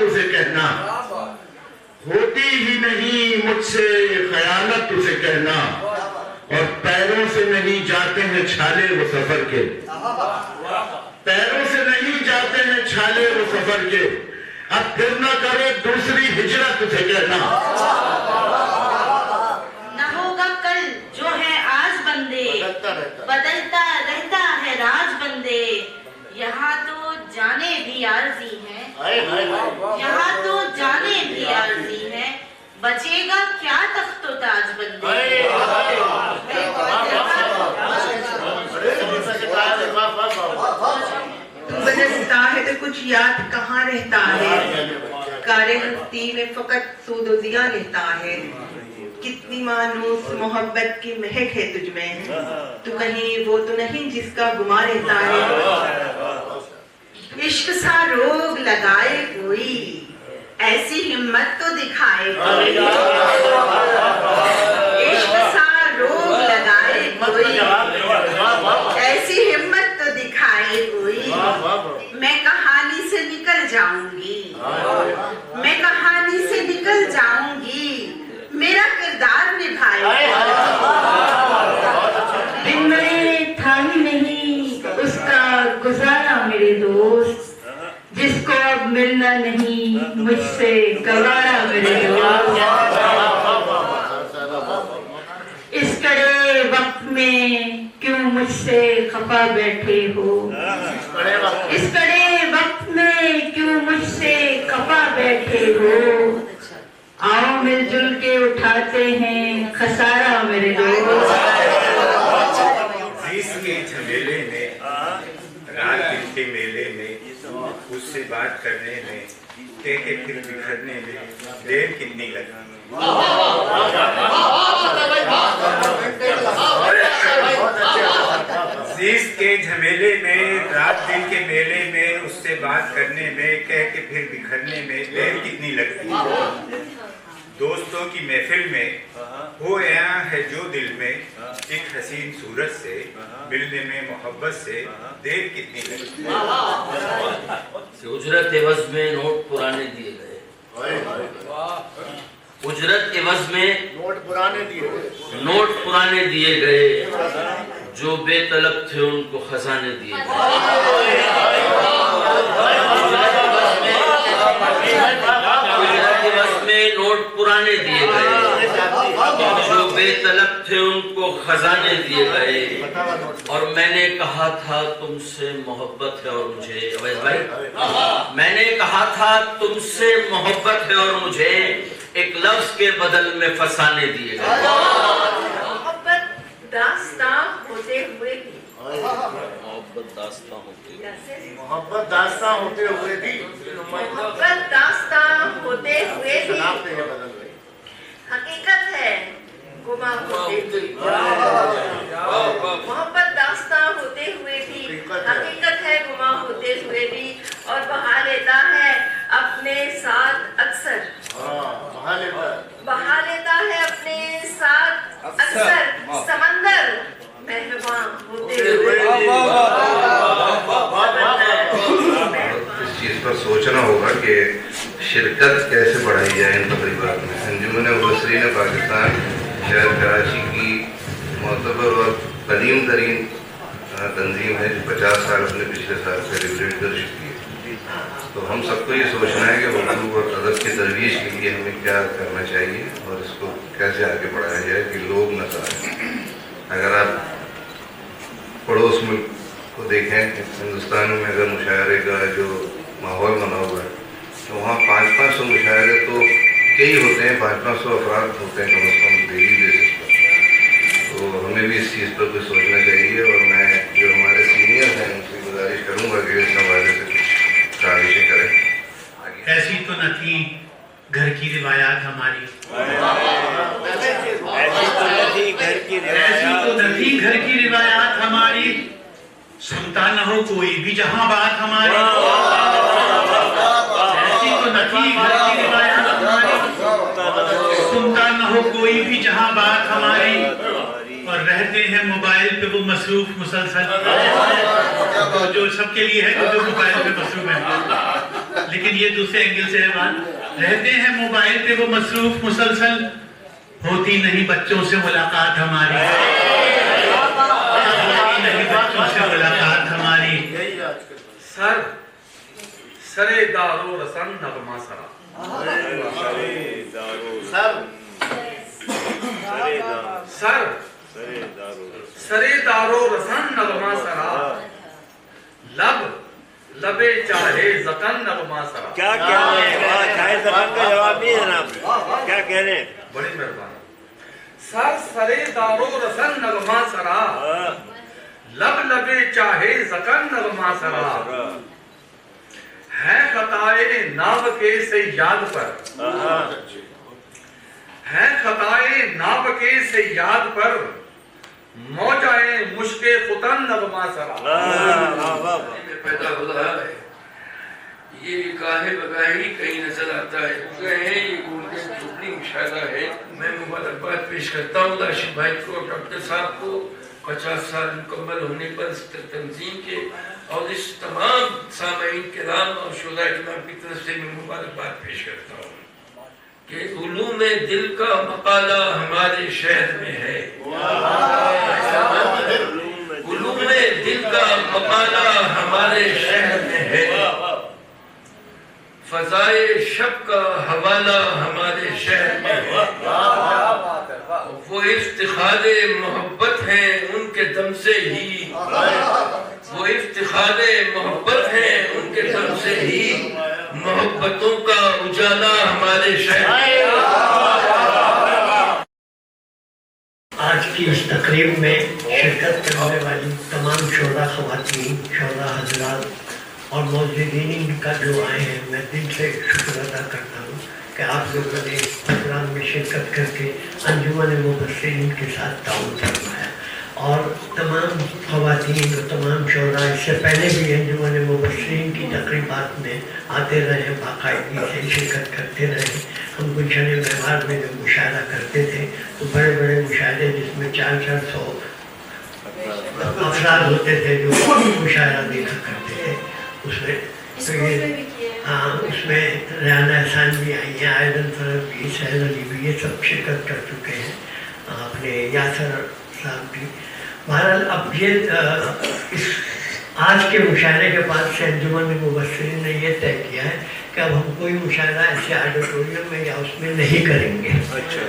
اسے کہنا، ہوتی ہی نہیں مجھ سے خیانت اسے کہنا، اور پیروں سے نہیں جاتے ہیں چھالے وہ سفر کے، پیروں سے نہیں جاتے ہیں چھالے وہ سفر کے، اب پھر نہ کرے دوسری ہجرت اسے کہنا۔ نہ ہوگا کل جو ہے آج بندے، بدلتا رہتا ہے راج بندے، یہاں تو جانے بھی عارضی ہیں، یہاں تو جانے بھی عارضی ہیں، بچے گا کیا تخت و تاج بندے۔ بدلتا ہے تو کچھ یاد کہاں رہتا ہے، کار ہستی میں فقط سود و ضیاء رہتا ہے، کتنی مانوس محبت کی مہک ہے تجھ میں، تو کہیں وہ تو نہیں جس کا گما رہتا ہے۔ عشق سا روگ لگائے کوئی، ایسی ہمت تو دکھائے کوئی، عشق سا روگ لگائے کوئی، ایسی ہمت تو دکھائے کوئی، میں کہانی سے نکل جاؤں گی، میں کہانی سے نکل جاؤں گی، میرا کردار نبھائے دن میں تھا ہی نہیں اس کا گزارا میرے دوست، جس کو اب ملنا نہیں مجھ سے گوارا میرے دوست، اس کڑے وقت میں کیوں مجھ سے خفا بیٹھے ہو، اس کڑے وقت میں کیوں مجھ سے خفا بیٹھے ہو، آؤ مل جل کے اٹھاتے ہیں خسارہ میرے دوست۔ عزیز کے جھمیلے میں، رات دن کے میلے میں، اس سے بات کرنے میں، کہہ کے پھر بکھرنے میں دیر کتنی لگی۔ عزیز کے جھمیلے میں، رات دن کے میلے میں، اس سے بات کرنے میں، کہہ کے پھر بکھرنے میں دیر کتنی لگتی۔ دوستوں کی محفل میں ہو آیا ہے جو دل میں، ایک حسین صورت سے ملنے میں محبت سے دیر کتنی لگتی۔ اجرت عوض میں نوٹ پرانے دیے گئے، اجرت عوض میں نوٹ پرانے دیے گئے، جو بے طلب تھے ان کو خزانے دیے گئے۔ اجرت عوض میں نوٹ پرانے دیے گئے، جو بے طلب تھے ان کو خزانے دیے گئے، اور میں نے کہا تھا تم سے محبت ہے اور مجھے، اویس بھائی میں نے کہا تھا تم سے محبت ہے اور مجھے، ایک لفظ کے بدل میں فسانے دیے گئے۔ محبت داستاں ہوتے ہوئے بھی، محبت داستاں ہوتی محبت داستاں ہوتے ہوئے بھی، محبت داستاں ہوتے ہوئے بھی، حقیقت ہے گما ہوتے بھی، محبت داستاں ہوتے ہوئے بھی، حقیقت ہے گما ہوتے ہوئے بھی، اور بہا لیتا ہے اپنے ساتھ اکثر، بہا لیتا ہے اپنے ساتھ اکثر سمندر مہرباں ہوتے ہوئے بھی۔ اس چیز پر سوچنا ہوگا کہ شرکت کیسے بڑھائی جائے ان تقریبات میں۔ انجمن مبصرین پاکستان شہر کراچی کی معتبر اور قدیم ترین تنظیم ہے، جو 50 سال اپنے پچھلے سال سے ریگولیٹ کر چکی ہے۔ تو ہم سب کو یہ سوچنا ہے کہ اردو اور ادب کی ترویج کے لیے ہمیں کیا کرنا چاہیے اور اس کو کیسے آگے بڑھایا جائے کہ لوگ نہ ساریں۔ اگر آپ پڑوس ملک کو دیکھیں، ہندوستان میں اگر مشاعرے کا جو ماحول بنا ہوا ہے تو وہاں 500 مشاعرے تو کئی ہوتے ہیں، 500 افراد ہوتے ہیں کم از کم ڈیلی بیسس پر۔ تو ہمیں بھی اس چیز پر کچھ سوچنا چاہیے، اور میں جو ہمارے سینئر ہیں ان سے گزارش کروں گا کہ اس حوالے سے کچھ کاوشیں کریں۔ ایسی تو نہ تھی گھر کی روایات ہماری، ایسی تو نہ تھی گھر کی روایات ہماری، سنتا نہ ہو کوئی بھی جہاں بات ہماری، ایسی تو نہ تھی گھر کی روایات ہماری، سنتا نہ ہو کوئی بھی جہاں بات ہماری، اور رہتے ہیں موبائل پہ وہ مصروف مسلسل، جو سب کے لیے ہے جو موبائل پہ مصروف ہے، لیکن یہ دوسرے اینگل سے ہے بات. رہتے ہیں موبائل پہ وہ مصروف مسلسل, ہوتی نہیں بچوں سے ملاقات ہماری, ہوتی نہیں بچوں سے ملاقات ہماری. سرے دارو رسن نغمہ سرا, سرے دارو رسن نغمہ سرا, لبے چاہے زکن نغمہ سرا. کیا چاہے زکن کا جواب نہیں ہے جناب, کیا کہہ رہے ہیں؟ بڑی مہربانی. سرے دارو رسن نغمہ سرا, لبے چاہے زکن نغمہ سرا. ہے خطائے ناب کے سیاد پر, ہے خطائے ناب کے سیاد پر, موجائے مشک ختن نغمہ سرا. پیدا ہوتا ہے یہ گاہے بگاہی کہیں نظر آتا ہے. کہیں یہ گولڈن جوبلی مشاہدہ ہے. میں مبارکباد پیش کرتا ہوں راشد بھائی کو, ڈاکٹر صاحب کو 50 سال مکمل ہونے پر اس تنظیم کے, اور اس تمام سامعین کرام اور شہداء کرام کی طرف سے میں مبارکباد پیش کرتا ہوں کہ علوم دل کا مقالہ ہمارے شہر میں ہے. علوم دل کا مقالہ ہمارے شہر میں ہے. فضائے شب کا حوالہ ہمارے شہر میں ہے. وہ افتخار محبت ہیں ان کے دم سے ہی, وہ افتخار محبت ہیں ان کے دم سے ہی, محبتوں کا اجالا ہمارے شہر میں. آج کی اس تقریب میں شرکت کرنے والی تمام شہداء خواتین, شہداء حضرات اور موجودین کا جو آئے ہیں, میں دل سے شکر ادا کرتا ہوں کہ آپ لوگوں نے اس پروگرام میں شرکت کر کے انجمن مبصرین کے ساتھ تعاون فرمایا. اور تمام خواتین اور تمام شہداء اس سے پہلے بھی انجمن مبصرین کی تقریبات میں آتے رہے, باقاعدگی سے شرکت کرتے رہے. ہم گلشن مہوار میں جب مشاہدہ کرتے تھے تو بڑے بڑے مشاہدے جس میں 400 افراد ہوتے تھے جو مشاہدہ دیکھا کرتے تھے. اس میں تو یہ اس میں ریانہ احسان بھی آئی ہیں, آئدن فرد بھی, سہیل علی بھی, یہ سب شرکت کر چکے ہیں. اپنے یاسر صاحب بھی. بہرحال اب یہ اس آج کے مشاہدے کے بعد سے انجمن مبصرین نے یہ طے کیا ہے کہ اب ہم کوئی مشاہدہ ایسے آڈیٹوریم میں یا اس میں نہیں کریں گے.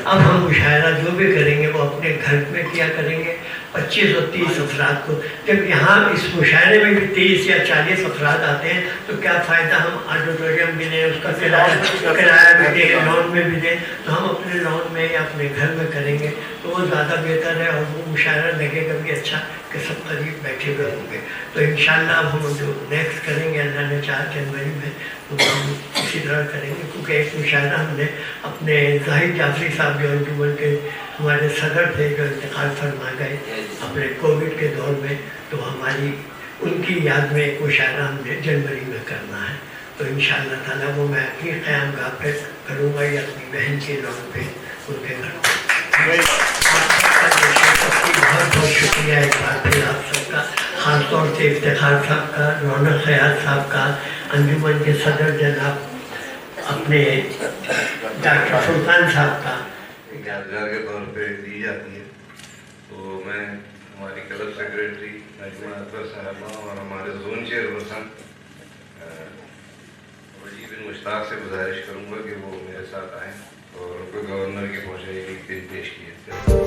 اب ہم مشاہدہ جو بھی کریں گے وہ اپنے گھر میں کیا کریں گے. 25 اور 30 افراد کو, جب یہاں اس مشاہدے میں بھی 30 یا 40 افراد آتے ہیں تو کیا فائدہ ہم آڈیٹوریم بھی دیں, اس کا کرایہ بھی دیں, لون میں بھی دیں. تو ہم اپنے لون میں یا اپنے گھر میں کریں گے تو وہ زیادہ بہتر ہے, اور وہ مشاہدہ لگے گا بھی اچھا کہ سب قریب بیٹھے ہوئے ہوں گے. تو انشاءاللہ اب ہم جو نیکسٹ کریں گے اللہ نے 4 جنوری میں تو ہم اسی طرح کریں گے, کیونکہ ایک مشاہدہ ہم نے اپنے زاہد جعفری صاحب جو انجمن کے ہمارے صدر تھے جو انتقال فرما گئے اپنے کووڈ کے دور میں, تو ہماری ان کی یاد میں ایک مشاہدہ ہم نے جنوری میں کرنا ہے. تو انشاءاللہ تعالیٰ وہ میں اپنی قیام گاہ پہ کروں گا یا اپنی بہن کے لون پہ ان کے گھر پہ. بہت بہت شکریہ ایک بار پھر آپ سب کا, خاص طور سے افتخار صاحب کا, رونق خیال صاحب کا, انجمن کے صدر جناب اپنے ڈاکٹر سلطان صاحب کا یادگار کے طور پہ دی جاتی ہے. تو میں ہماری کلب سیکریٹری نجمہ اطہر صاحبہ اور ہمارے زون چیئرپرسن ولی بن مشتاق سے گزارش کروں گا کہ وہ میرے ساتھ آئیں اور ان کو گورنر کی پہنچائی کی پیش کی ہے.